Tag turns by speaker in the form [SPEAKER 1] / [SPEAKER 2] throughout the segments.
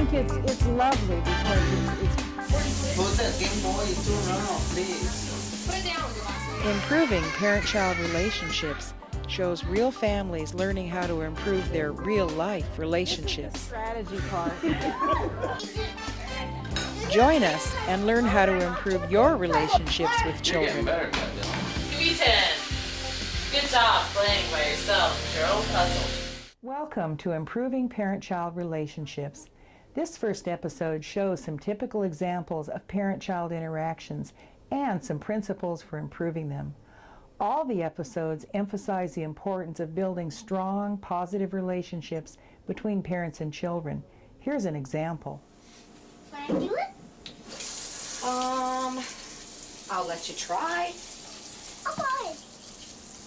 [SPEAKER 1] think it's lovely because it's
[SPEAKER 2] Put that Game Boy to around, please.
[SPEAKER 3] Put it down.
[SPEAKER 1] improving parent-child relationships shows real families learning how to improve their real-life relationships. Strategy part. Join us and learn how to improve your relationships with children.
[SPEAKER 3] Give me 10. Good job playing by yourself with your own puzzles.
[SPEAKER 1] Welcome to Improving Parent-Child Relationships. This first episode shows some typical examples of parent-child interactions and some principles for improving them. All the episodes emphasize the importance of building strong, positive relationships between parents and children. Here's an example.
[SPEAKER 4] Can I do it?
[SPEAKER 3] I'll let you try.
[SPEAKER 4] Okay.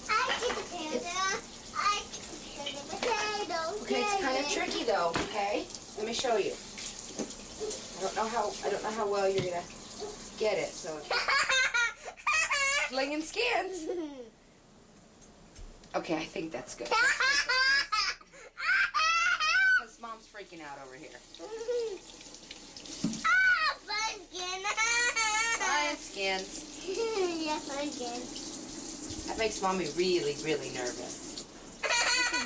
[SPEAKER 4] I get the panda. I get the potato.
[SPEAKER 3] Okay, it's kind of tricky though, okay? Let me show you. I don't know how well you're gonna get it, so flinging skins. Okay, I think that's good. Because Mom's freaking out over here. Fine skins.
[SPEAKER 4] Yeah, fun skin.
[SPEAKER 3] That makes Mommy really, really nervous.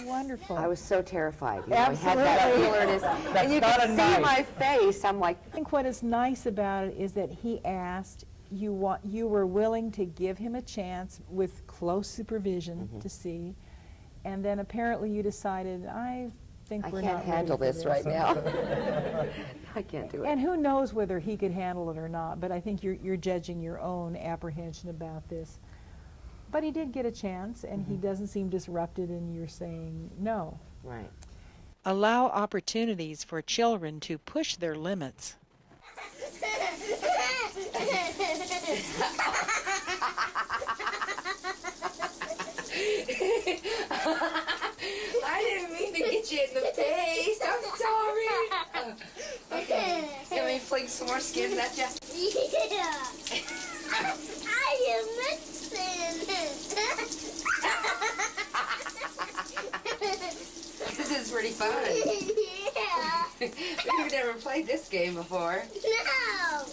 [SPEAKER 1] Wonderful.
[SPEAKER 5] I was so terrified. You
[SPEAKER 1] Absolutely.
[SPEAKER 5] know, I had that alertness. And you
[SPEAKER 1] not
[SPEAKER 5] could
[SPEAKER 1] a
[SPEAKER 5] see
[SPEAKER 1] knife.
[SPEAKER 5] my face. I'm like,
[SPEAKER 1] I think what is nice about it is that he asked, you were willing to give him a chance with close supervision to see, and then apparently you decided, I think
[SPEAKER 5] I
[SPEAKER 1] we're
[SPEAKER 5] can't
[SPEAKER 1] not
[SPEAKER 5] handle
[SPEAKER 1] ready for
[SPEAKER 5] this right now. I can't do it.
[SPEAKER 1] And who knows whether he could handle it or not, but I think you're judging your own apprehension about this. But he did get a chance, and he doesn't seem disrupted, and you're saying no.
[SPEAKER 5] Right.
[SPEAKER 1] Allow opportunities for children to push their limits.
[SPEAKER 3] I didn't mean to get you in the face. I'm sorry. Okay. Can we fling some more skins at you?
[SPEAKER 4] Yeah. I am missing.
[SPEAKER 3] This is pretty fun.
[SPEAKER 4] Yeah.
[SPEAKER 3] We've never played this game before.
[SPEAKER 4] No.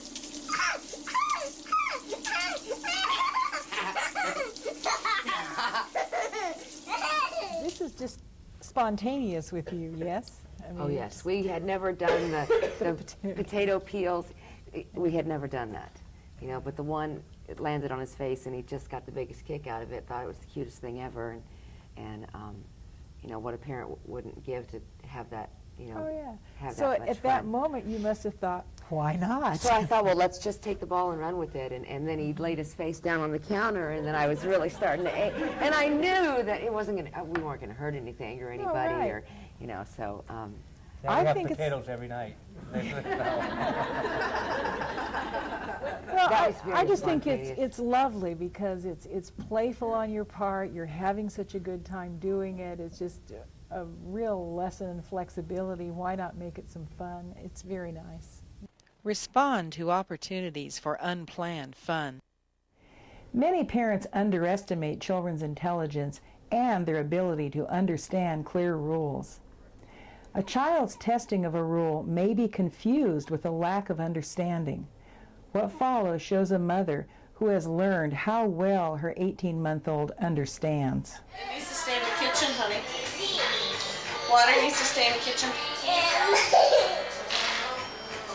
[SPEAKER 1] This is just spontaneous with you, yes? I mean,
[SPEAKER 5] Oh, yes. We had never done the potato peels. We had never done that. You know, but the one, it landed on his face, and he just got the biggest kick out of it, thought it was the cutest thing ever. And you know, what a parent wouldn't give to have that, you know,
[SPEAKER 1] Oh, yeah.
[SPEAKER 5] have
[SPEAKER 1] So
[SPEAKER 5] that much
[SPEAKER 1] at that
[SPEAKER 5] fun.
[SPEAKER 1] moment, you must have thought, why not?
[SPEAKER 5] So I thought, well, let's just take the ball and run with it. And then he laid his face down on the counter, and then I was really starting to ache. And I knew that it wasn't going to, we weren't going to hurt anything or anybody,
[SPEAKER 1] right.
[SPEAKER 5] or, you know, so.
[SPEAKER 6] Yeah, we
[SPEAKER 1] I
[SPEAKER 6] have
[SPEAKER 1] think it's-
[SPEAKER 6] potatoes every night.
[SPEAKER 1] Well,
[SPEAKER 5] That was
[SPEAKER 1] I
[SPEAKER 5] very
[SPEAKER 1] just think
[SPEAKER 5] spontaneous.
[SPEAKER 1] it's lovely because it's playful on your part. You're having such a good time doing it. It's just a real lesson in flexibility. Why not make it some fun? It's very nice. Respond to opportunities for unplanned fun. Many parents underestimate children's intelligence and their ability to understand clear rules. A child's testing of a rule may be confused with a lack of understanding. What follows shows a mother who has learned how well her 18-month-old understands.
[SPEAKER 3] It needs to stay in the kitchen, honey. Water needs to stay in the kitchen.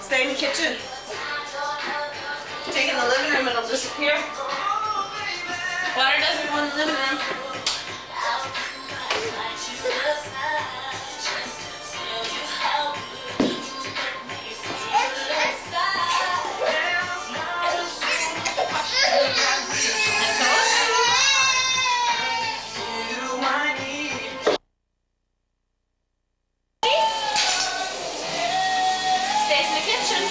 [SPEAKER 3] Stay in the kitchen. Take it in the living room, it'll disappear. Water doesn't go in the living room. Stays in the kitchen.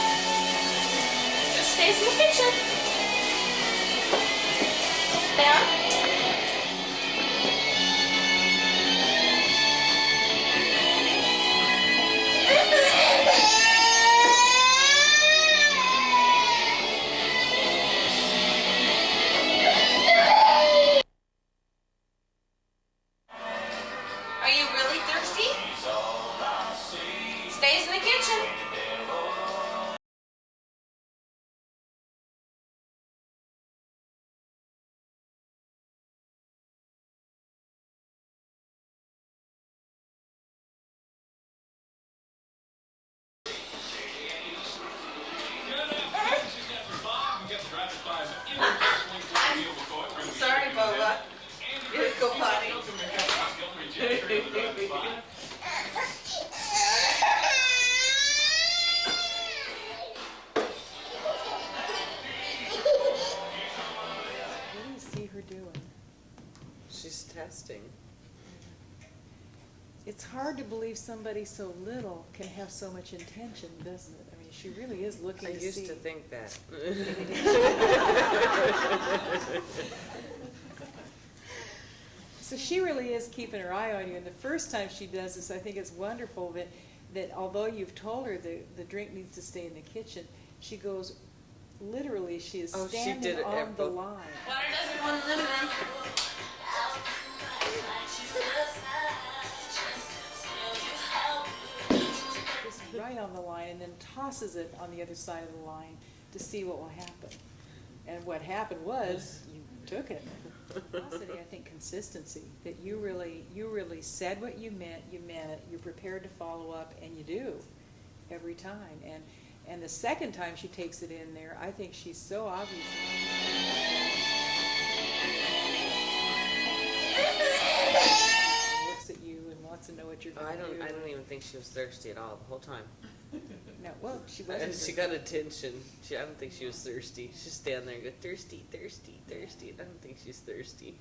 [SPEAKER 3] Just stays in the kitchen. Down. Are you really thirsty? Stays in the kitchen.
[SPEAKER 1] hard to believe somebody so little can have so much intention, doesn't it? I mean, she really is looking
[SPEAKER 6] I
[SPEAKER 1] to see.
[SPEAKER 6] used to think that.
[SPEAKER 1] So she really is keeping her eye on you, and the first time she does this, I think it's wonderful that although you've told her the drink needs to stay in the kitchen, she goes, literally, she is
[SPEAKER 6] Oh, she
[SPEAKER 1] standing
[SPEAKER 6] did it
[SPEAKER 1] on
[SPEAKER 6] at
[SPEAKER 1] the
[SPEAKER 6] both.
[SPEAKER 1] line.
[SPEAKER 7] Water doesn't go in the living room.
[SPEAKER 1] Just right on the line, and then tosses it on the other side of the line to see what will happen. And what happened was, you took it. Velocity, I think consistency, that you really said what you meant it, you're prepared to follow up, and you do, every time. And the second time she takes it in there, I think she's so obvious. Looks at you and wants to know what you're
[SPEAKER 6] Oh,
[SPEAKER 1] going to do.
[SPEAKER 6] I don't even think she was thirsty at all the whole time.
[SPEAKER 1] No, well, she
[SPEAKER 6] And
[SPEAKER 1] wasn't.
[SPEAKER 6] she got attention. I don't think she was thirsty. She's standing there and go, thirsty, thirsty, thirsty. I don't think she's thirsty.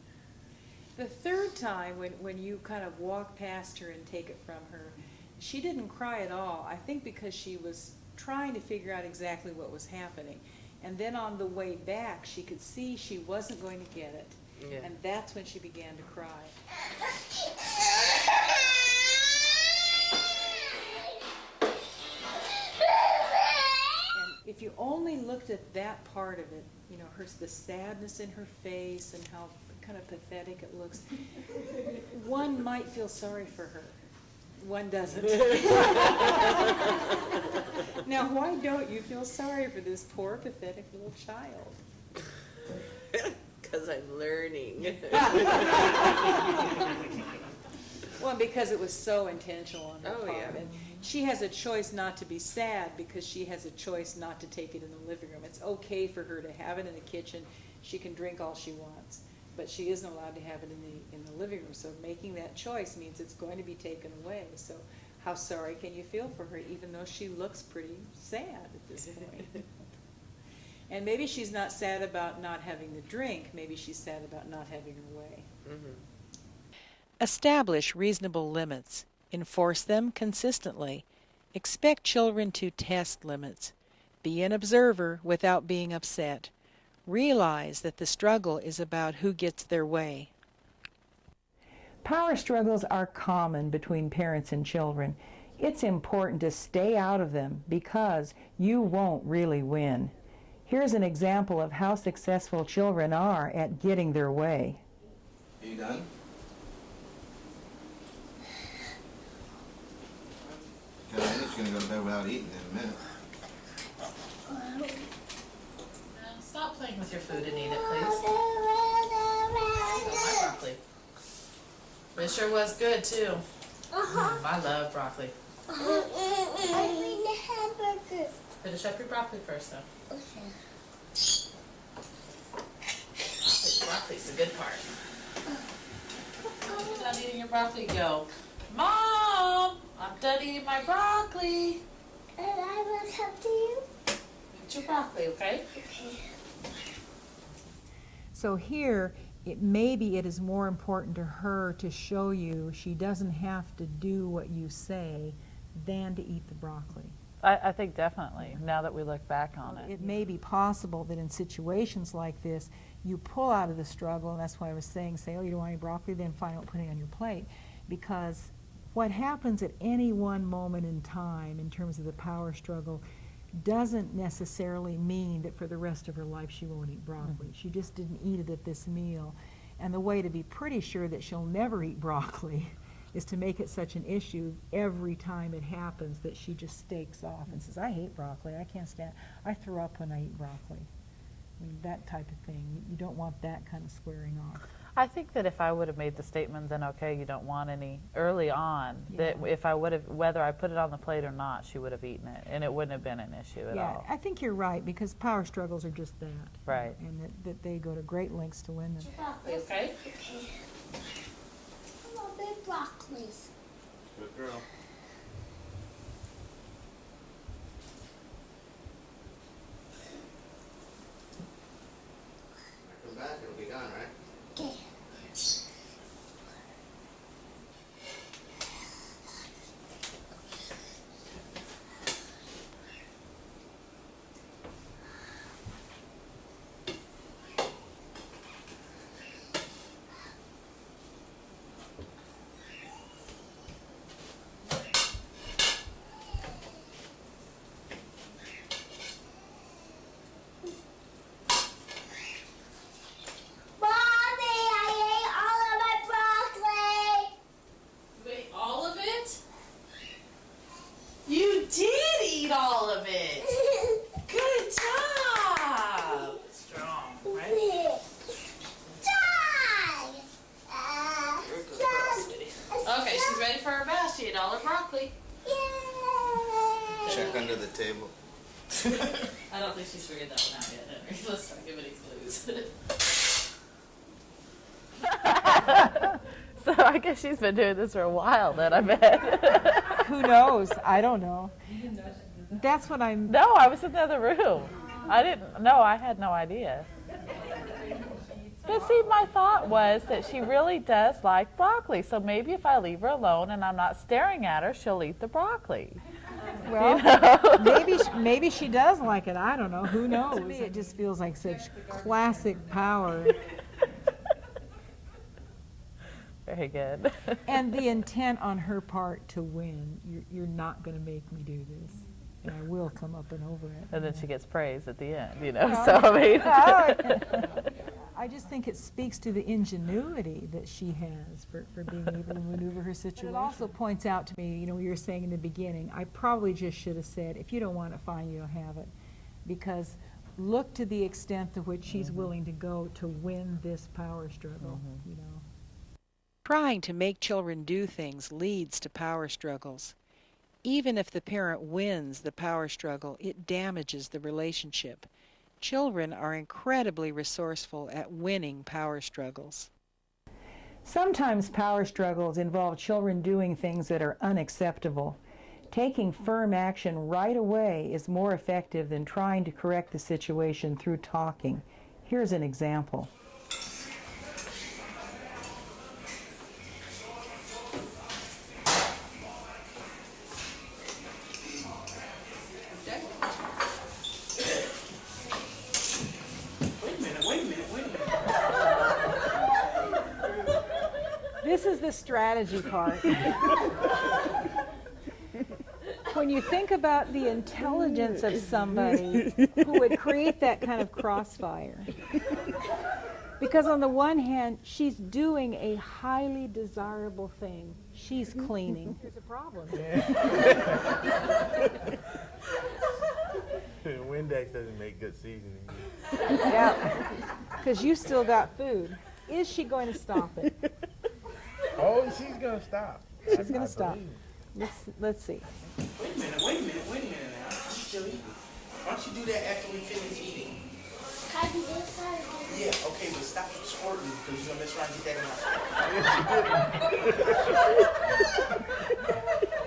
[SPEAKER 1] The third time, when you kind of walk past her and take it from her, she didn't cry at all. I think because she was trying to figure out exactly what was happening. And then on the way back, she could see she wasn't going to get it.
[SPEAKER 6] Yeah.
[SPEAKER 1] And that's when she began to cry. And if you only looked at that part of it, you know, the sadness in her face and how kind of pathetic it looks, one might feel sorry for her. One doesn't. Now, why don't you feel sorry for this poor, pathetic little child?
[SPEAKER 6] Because I'm learning.
[SPEAKER 1] Well, because it was so intentional on her
[SPEAKER 6] Oh,
[SPEAKER 1] part.
[SPEAKER 6] yeah.
[SPEAKER 1] And she has a choice not to be sad because she has a choice not to take it in the living room. It's okay for her to have it in the kitchen. She can drink all she wants, but she isn't allowed to have it in the living room. So making that choice means it's going to be taken away. So how sorry can you feel for her, even though she looks pretty sad at this point? And maybe she's not sad about not having the drink. Maybe she's sad about not having her way.
[SPEAKER 6] Mm-hmm.
[SPEAKER 8] Establish reasonable limits. Enforce them consistently. Expect children to test limits. Be an observer without being upset. Realize that the struggle is about who gets their way.
[SPEAKER 1] Power struggles are common between parents and children. It's important to stay out of them because you won't really win. Here's an example of how successful children are at getting their way.
[SPEAKER 2] Are you done? I think she's gonna go to bed without eating in a minute.
[SPEAKER 7] Stop playing with your food and eat it, please. Oh, my broccoli. It sure was good, too. I love broccoli.
[SPEAKER 4] I mean the hamburger.
[SPEAKER 7] Finish up your broccoli first, though.
[SPEAKER 4] Okay.
[SPEAKER 7] Broccoli's the good part. You're done eating your broccoli, go. Mom, I'm done eating my broccoli.
[SPEAKER 4] And I will help you.
[SPEAKER 7] Eat your broccoli, okay?
[SPEAKER 4] Okay.
[SPEAKER 1] So here, maybe it is more important to her to show you she doesn't have to do what you say than to eat the broccoli.
[SPEAKER 9] I think definitely, now that we look back on it.
[SPEAKER 1] It may be possible that in situations like this, you pull out of the struggle, and that's why I was saying, say, oh, you don't want any broccoli, then fine, don't put it on your plate. Because what happens at any one moment in time in terms of the power struggle doesn't necessarily mean that for the rest of her life she won't eat broccoli. She just didn't eat it at this meal. And the way to be pretty sure that she'll never eat broccoli is to make it such an issue every time it happens that she just stakes off and says, I hate broccoli, I can't stand, I throw up when I eat broccoli. I mean, that type of thing. You don't want that kind of squaring off.
[SPEAKER 9] I think that if I would have made the statement, then okay, you don't want any, early on, that
[SPEAKER 1] Yeah.
[SPEAKER 9] if I would have, whether I put it on the plate or not, she would have eaten it, and it wouldn't have been an issue at
[SPEAKER 1] Yeah,
[SPEAKER 9] all.
[SPEAKER 1] I think you're right, because power struggles are just that.
[SPEAKER 9] Right.
[SPEAKER 1] And that they go to great lengths to win them.
[SPEAKER 7] Broccoli, okay?
[SPEAKER 4] Okay. I want big broccolis.
[SPEAKER 2] Good girl. When I come back, it'll be gone, right?
[SPEAKER 4] Okay.
[SPEAKER 2] check under the table.
[SPEAKER 7] I don't think she's figured that one out yet, Henry. Let's not give any clues.
[SPEAKER 9] So I guess she's been doing this for a while then, I bet.
[SPEAKER 1] Who knows? I don't know. That's what I'm.
[SPEAKER 9] No, I was in the other room. I didn't, no, I had no idea. But see, my thought was that she really does like broccoli. So maybe if I leave her alone and I'm not staring at her, she'll eat the broccoli.
[SPEAKER 1] Well,
[SPEAKER 9] You know?
[SPEAKER 1] maybe she does like it. I don't know. Who knows? To me, it just feels like such classic power.
[SPEAKER 9] Very good.
[SPEAKER 1] And the intent on her part to win. You're not going to make me do this. And I will come up and over it.
[SPEAKER 9] And then she gets praise at the end, you know. So I mean,
[SPEAKER 1] I just think it speaks to the ingenuity that she has for being able to maneuver her situation. It also points out to me, you know, you were saying in the beginning, I probably just should have said, if you don't want it, fine, you don't have it. Because look to the extent to which she's willing to go to win this power struggle, you know.
[SPEAKER 8] Trying to make children do things leads to power struggles. Even if the parent wins the power struggle, it damages the relationship. Children are incredibly resourceful at winning power struggles.
[SPEAKER 1] Sometimes power struggles involve children doing things that are unacceptable. Taking firm action right away is more effective than trying to correct the situation through talking. Here's an example. This is the strategy part. When you think about the intelligence of somebody who would create that kind of crossfire. Because on the one hand, she's doing a highly desirable thing. She's cleaning. There's a problem.
[SPEAKER 10] Windex doesn't make good seasoning.
[SPEAKER 1] Yeah, because you still got food. Is she going to stop it?
[SPEAKER 10] Oh, she's gonna stop.
[SPEAKER 1] She's going to stop. Let's see.
[SPEAKER 2] Wait a minute now. You still eating. Why don't you do that after we finish eating?
[SPEAKER 4] Can I do this side?
[SPEAKER 2] Yeah, okay, but stop squirting because you're gonna mess around and get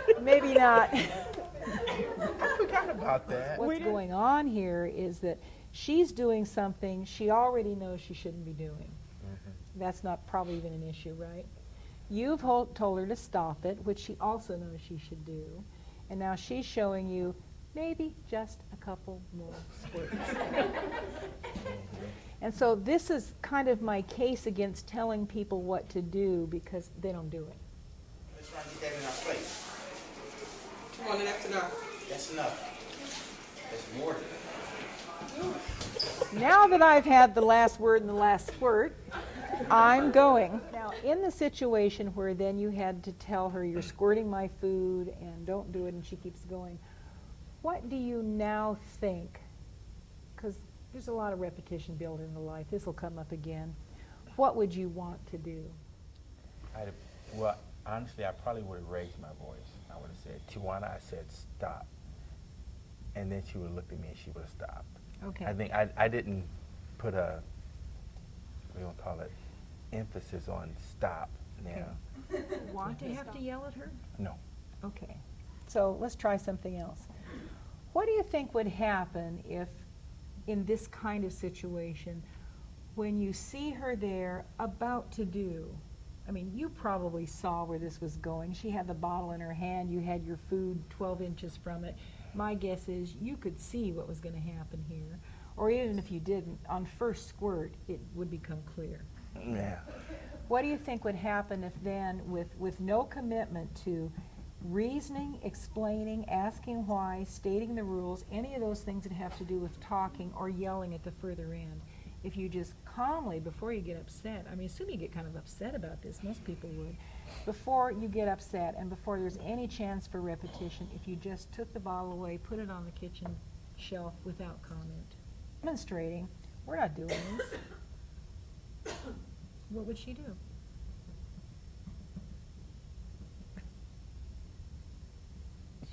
[SPEAKER 2] that in.
[SPEAKER 1] Maybe not.
[SPEAKER 10] I forgot about that.
[SPEAKER 1] What's going on here is that she's doing something she already knows she shouldn't be doing. That's not probably even an issue, right? You've told her to stop it, which she also knows she should do. And now she's showing you maybe just a couple more squirts. And so this is kind of my case against telling people what to do because they don't do it.
[SPEAKER 2] Let's try and get that in our plate.
[SPEAKER 6] Come on, that's enough.
[SPEAKER 2] That's enough. That's more than enough.
[SPEAKER 1] Now that I've had the last word and the last squirt, I'm going. Now, in the situation where then you had to tell her you're squirting my food and don't do it and she keeps going, what do you now think? Because there's a lot of repetition built into life. This will come up again. What would you want to do?
[SPEAKER 10] Well, honestly, I probably would have raised my voice. I would have said, Tijuana, I said, stop. And then she would have looked at me and she would have stopped.
[SPEAKER 1] Okay.
[SPEAKER 10] I think I didn't put a, we don't call it, emphasis on stop now.
[SPEAKER 1] Okay. Want to have to yell at her?
[SPEAKER 10] No.
[SPEAKER 1] Okay. So let's try something else. What do you think would happen if, in this kind of situation, when you see her there about to do, I mean, you probably saw where this was going. She had the bottle in her hand. You had your food 12 inches from it. My guess is you could see what was going to happen here. Or even if you didn't, on first squirt, it would become clear.
[SPEAKER 10] Yeah.
[SPEAKER 1] What do you think would happen if then, with no commitment to reasoning, explaining, asking why, stating the rules, any of those things that have to do with talking or yelling at the further end, if you just calmly, before you get upset, I mean, assume you get kind of upset about this, most people would, before you get upset and before there's any chance for repetition, if you just took the bottle away, put it on the kitchen shelf without comment, demonstrating, we're not doing this, what would she do?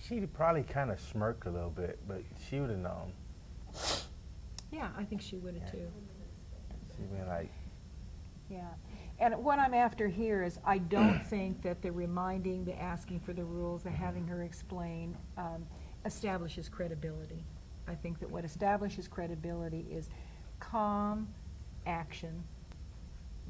[SPEAKER 10] she'd probably kind of smirk a little bit, but she would have known.
[SPEAKER 1] Yeah, I think she would have too.
[SPEAKER 10] She'd been like,
[SPEAKER 1] Yeah. And what I'm after here is I don't think that the reminding, the asking for the rules, the having her explain establishes credibility. I think that what establishes credibility is calm action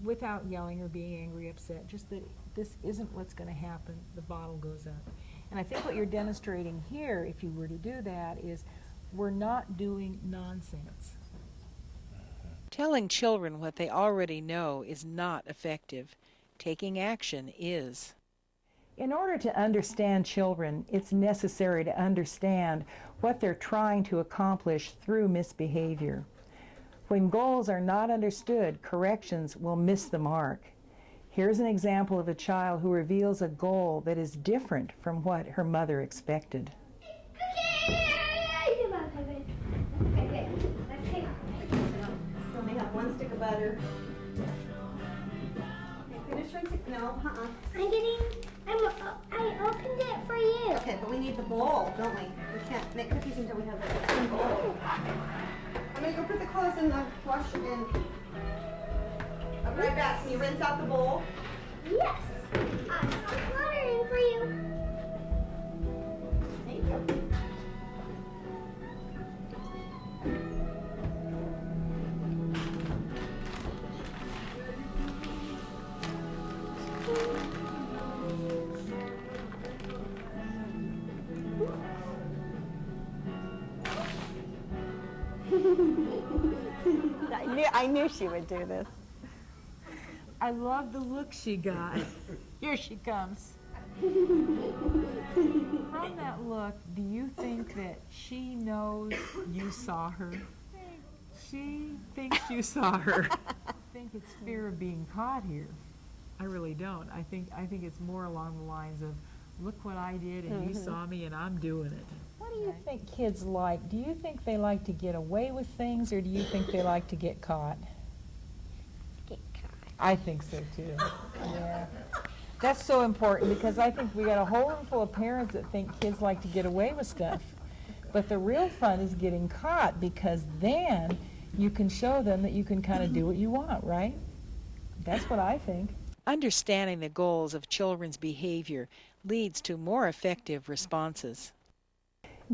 [SPEAKER 1] without yelling or being angry, upset, just that this isn't what's going to happen, the bottle goes up. And I think what you're demonstrating here, if you were to do that, is we're not doing nonsense.
[SPEAKER 8] Telling children what they already know is not effective. Taking action is.
[SPEAKER 1] In order to understand children, it's necessary to understand what they're trying to accomplish through misbehavior. When goals are not understood, corrections will miss the mark. Here's an example of a child who reveals a goal that is different from what her mother expected.
[SPEAKER 11] Only have one stick of butter. Okay, finish rinsing. No,
[SPEAKER 4] I opened it for you.
[SPEAKER 11] Okay, but we need the bowl, don't we? We can't make cookies until we have the same bowl. I'm gonna go put the clothes in the wash and I'll be right back. Can you rinse out the bowl?
[SPEAKER 4] Yes. I'm watering for you.
[SPEAKER 11] Thank you.
[SPEAKER 12] I knew she would do this.
[SPEAKER 1] I love the look she got. Here she comes. From that look, do you think that she knows you saw her? She thinks you saw her. I think it's fear of being caught here. I really don't. I think it's more along the lines of, look what I did and you saw me and I'm doing it. What do you think kids like? Do you think they like to get away with things or do you think they like to get caught?
[SPEAKER 4] Get caught.
[SPEAKER 1] I think so too. Yeah. That's so important because I think we got a whole room full of parents that think kids like to get away with stuff. But the real fun is getting caught because then you can show them that you can kind of do what you want, right? That's what I think.
[SPEAKER 8] Understanding the goals of children's behavior leads to more effective responses.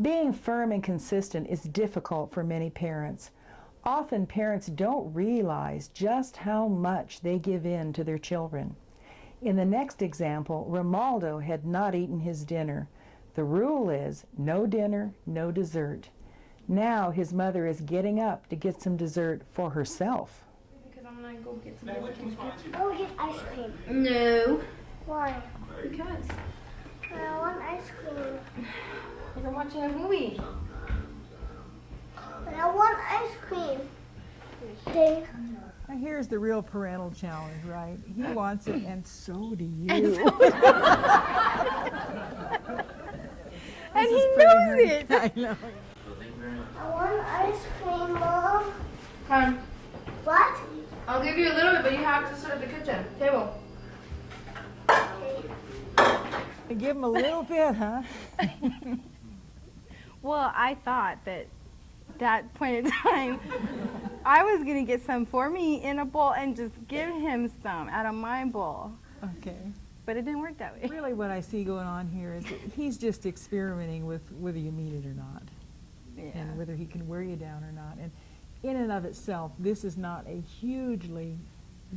[SPEAKER 1] Being firm and consistent is difficult for many parents. Often parents don't realize just how much they give in to their children. In the next example, Romaldo had not eaten his dinner. The rule is no dinner, no dessert. Now his mother is getting up to get some dessert for herself.
[SPEAKER 3] Because I'm gonna go get some
[SPEAKER 4] Go get ice cream.
[SPEAKER 3] No.
[SPEAKER 4] Why?
[SPEAKER 3] Because
[SPEAKER 4] I want ice cream.
[SPEAKER 3] we're watching a movie.
[SPEAKER 4] But I want ice cream. Dave.
[SPEAKER 1] Now here's the real parental challenge, right? He wants it and so do you.
[SPEAKER 12] And he knows it.
[SPEAKER 1] I know.
[SPEAKER 4] I want ice cream, Mom.
[SPEAKER 3] Come.
[SPEAKER 4] What?
[SPEAKER 3] I'll give you a little bit, but you have to serve the kitchen table.
[SPEAKER 1] Give him a little bit, huh?
[SPEAKER 12] Well, I thought that point in time, I was going to get some for me in a bowl and just give him some out of my bowl.
[SPEAKER 1] Okay.
[SPEAKER 12] But it didn't work that way.
[SPEAKER 1] Really what I see going on here is that he's just experimenting with whether you need it or not.
[SPEAKER 12] Yeah.
[SPEAKER 1] And whether he can wear you down or not. And in and of itself, this is not a hugely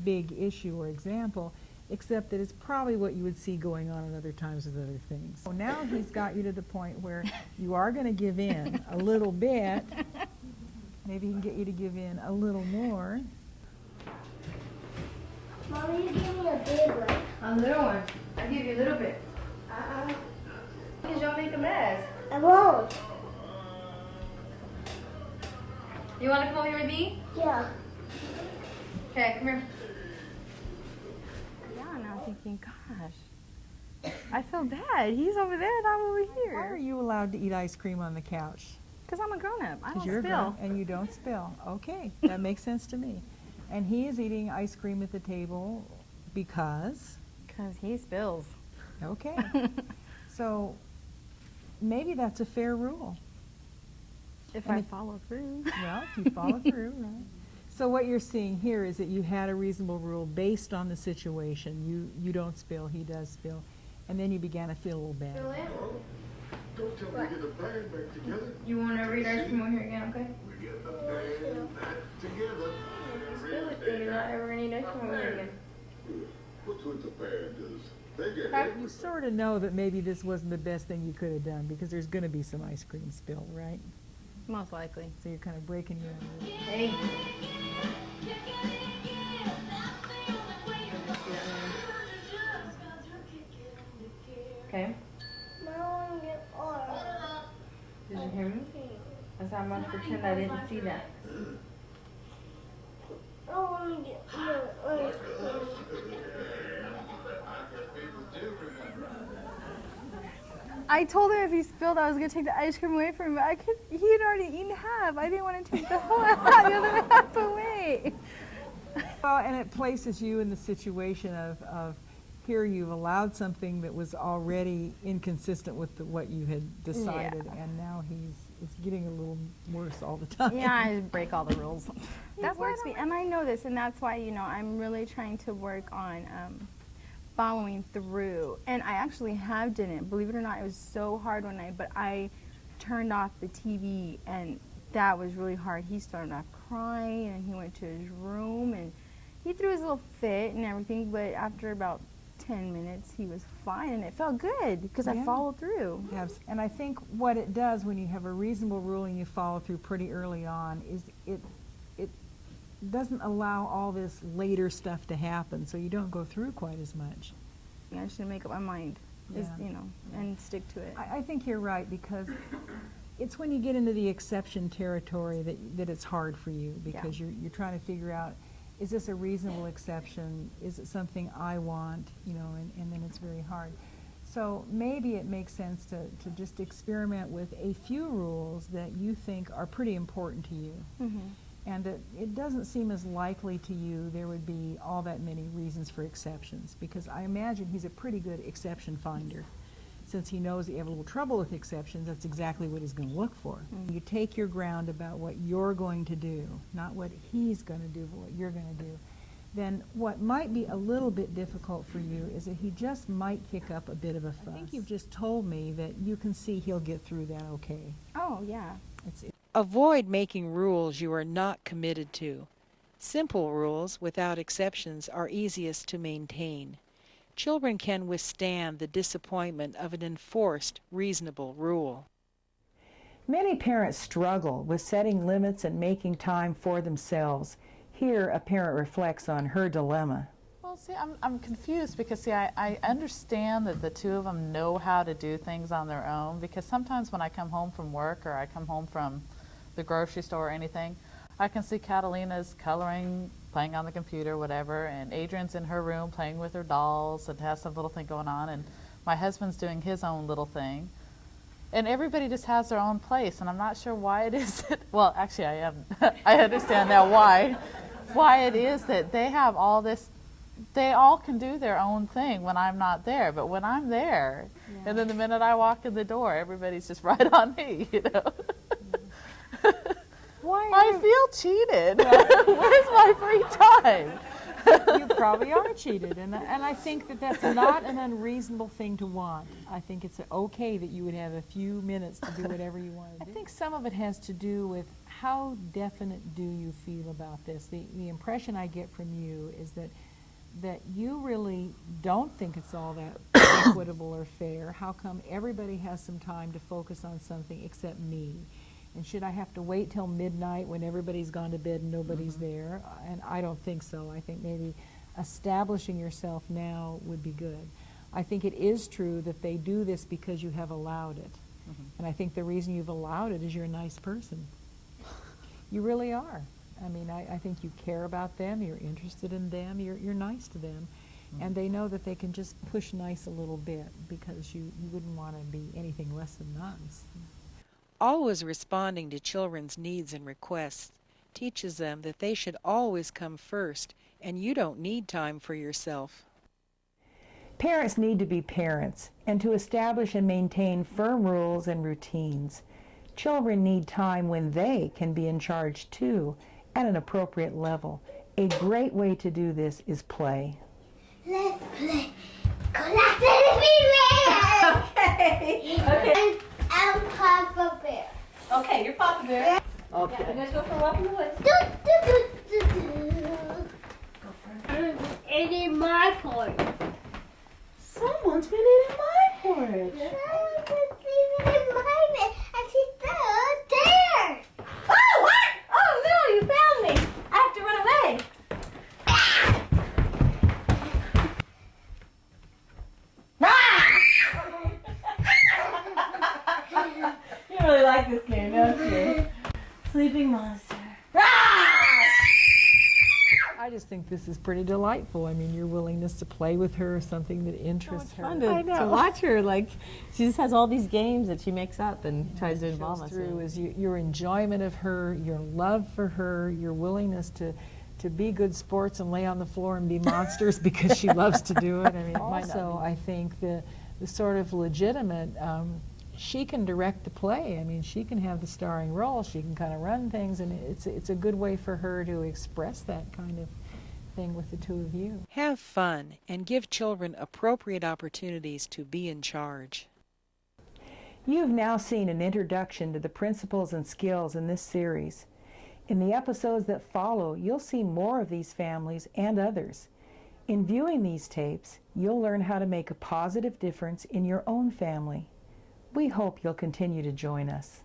[SPEAKER 1] big issue or example, except that it's probably what you would see going on at other times with other things. So now he's got you to the point where you are going to give in a little bit. Maybe he can get you to give in a little more.
[SPEAKER 4] Mommy, you give me a big one.
[SPEAKER 3] A little one. I'll give you a little bit. Because you'll make a mess.
[SPEAKER 4] I won't.
[SPEAKER 3] You want to come over here with me?
[SPEAKER 4] Yeah.
[SPEAKER 3] Okay, come here.
[SPEAKER 12] Yeah, and I'm thinking, gosh, I feel bad. He's over there and I'm over
[SPEAKER 1] Why are
[SPEAKER 12] here.
[SPEAKER 1] you allowed to eat ice cream on the couch?
[SPEAKER 12] Because I'm a grown-up. I
[SPEAKER 1] Because
[SPEAKER 12] don't
[SPEAKER 1] you're
[SPEAKER 12] spill.
[SPEAKER 1] grown and you don't spill. Okay, that makes sense to me. And he is eating ice cream at the table because?
[SPEAKER 12] Because he spills.
[SPEAKER 1] Okay. So maybe that's a fair rule.
[SPEAKER 12] If
[SPEAKER 1] And
[SPEAKER 12] I
[SPEAKER 1] if-
[SPEAKER 12] follow through.
[SPEAKER 1] Well, if you follow through, right? So what you're seeing here is that you had a reasonable rule based on the situation. You don't spill, he does spill. And then you began to feel a little bad.
[SPEAKER 4] Don't tell me to get the band back together.
[SPEAKER 3] You want to read ice cream over here again, okay?
[SPEAKER 4] We get the band back together.
[SPEAKER 3] Spill it, then you're not ever going to eat ice cream over here again.
[SPEAKER 4] What's with the band is they get hit.
[SPEAKER 1] You sort of know that maybe this wasn't the best thing you could have done because there's going to be some ice cream spill, right?
[SPEAKER 12] Most likely.
[SPEAKER 1] So you're kind of breaking your own rule.
[SPEAKER 3] Hey. Okay.
[SPEAKER 4] I want to get orange.
[SPEAKER 3] Did you hear me? That's how much pretend I didn't see that.
[SPEAKER 4] I want to get orange.
[SPEAKER 12] I told him if he spilled, I was gonna take the ice cream away from him. But he had already eaten half. I didn't want to take the whole the other half away.
[SPEAKER 1] Well, and it places you in the situation of here you've allowed something that was already inconsistent with what you had decided,
[SPEAKER 12] Yeah.
[SPEAKER 1] and now it's getting a little worse all the time.
[SPEAKER 12] Yeah, I just break all the rules. That works me, and I know this, and that's why I'm really trying to work on following through. And I actually have done it. Believe it or not, it was so hard one night, but I turned off the TV, and that was really hard. He started off crying, and he went to his room, and he threw his little fit and everything, but after about 10 minutes, he was fine, and it felt good because I followed through.
[SPEAKER 1] Yes, and I think what it does when you have a reasonable rule and you follow through pretty early on is it doesn't allow all this later stuff to happen, so you don't go through quite as much.
[SPEAKER 12] I just need to make up my mind, and stick to it.
[SPEAKER 1] I think you're right, because it's when you get into the exception territory that it's hard for you, because you're trying to figure out, is this a reasonable exception? Is it something I want? And then it's very hard. So maybe it makes sense to just experiment with a few rules that you think are pretty important to you.
[SPEAKER 12] Mm-hmm.
[SPEAKER 1] And that it doesn't seem as likely to you there would be all that many reasons for exceptions, because I imagine he's a pretty good exception finder. Since he knows that you have a little trouble with exceptions, that's exactly what he's going to look for.
[SPEAKER 12] Mm-hmm.
[SPEAKER 1] You take your ground about what you're going to do, not what he's going to do, but what you're going to do. Then what might be a little bit difficult for you is that he just might kick up a bit of a fuss. I think you've just told me that you can see he'll get through that okay.
[SPEAKER 12] Oh, yeah.
[SPEAKER 8] Avoid making rules you are not committed to. Simple rules without exceptions are easiest to maintain. Children can withstand the disappointment of an enforced, reasonable rule.
[SPEAKER 1] Many parents struggle with setting limits and making time for themselves. Here, a parent reflects on her dilemma.
[SPEAKER 9] Well, see, I'm confused because, see, I understand that the two of them know how to do things on their own, because sometimes when I come home from work or I come home from the grocery store or anything, I can see Catalina's coloring, playing on the computer, whatever, and Adrian's in her room playing with her dolls and has some little thing going on, and my husband's doing his own little thing. And everybody just has their own place, and I'm not sure why it is that, well, actually I am, I understand now why it is that they have all this, they all can do their own thing when I'm not there, but when I'm there, and then the minute I walk in the door, everybody's just right on me, I feel cheated. Where's my free time?
[SPEAKER 1] You probably are cheated, and I think that's not an unreasonable thing to want. I think it's okay that you would have a few minutes to do whatever you want to do. I think some of it has to do with how definite do you feel about this. The impression I get from you is that you really don't think it's all that equitable or fair. How come everybody has some time to focus on something except me? And should I have to wait till midnight when everybody's gone to bed and nobody's there? And I don't think so. I think maybe establishing yourself now would be good. I think it is true that they do this because you have allowed it. And I think the reason you've allowed it is you're a nice person. You really are. I mean, I think you care about them, you're interested in them, you're nice to them. And they know that they can just push nice a little bit, because you wouldn't want to be anything less than nice.
[SPEAKER 8] Always responding to children's needs and requests teaches them that they should always come first, and you don't need time for yourself.
[SPEAKER 1] Parents need to be parents and to establish and maintain firm rules and routines. Children need time when they can be in charge too, at an appropriate level. A great way to do this is play.
[SPEAKER 4] Let's play Collected Bear.
[SPEAKER 11] Okay. Okay.
[SPEAKER 4] I'm Papa Bear.
[SPEAKER 11] Okay, you're Papa Bear.
[SPEAKER 5] Okay.
[SPEAKER 11] Yeah, you guys go for a walk in the woods.
[SPEAKER 4] Eating my porch.
[SPEAKER 11] Someone's been eating my porridge.
[SPEAKER 4] Someone's been eating my bed, and she's still there.
[SPEAKER 11] Oh, what? Oh no, you found me. I have to run away. You really like this game, don't you? Sleeping monster.
[SPEAKER 1] I just think this is pretty delightful. I mean, your willingness to play with her is something that interests her.
[SPEAKER 13] Fun to watch her. Like, she just has all these games that she makes up and tries to involve us
[SPEAKER 1] through
[SPEAKER 13] in.
[SPEAKER 1] is your enjoyment of her, your love for her, your willingness to be good sports and lay on the floor and be monsters because she loves to do it. I mean, also, I think the sort of legitimate, she can direct the play. I mean, she can have the starring role. She can kind of run things, and it's a good way for her to express that kind of thing with the two of you.
[SPEAKER 8] Have fun and give children appropriate opportunities to be in charge.
[SPEAKER 1] You've now seen an introduction to the principles and skills in this series. In the episodes that follow, you'll see more of these families and others. In viewing these tapes, you'll learn how to make a positive difference in your own family. We hope you'll continue to join us.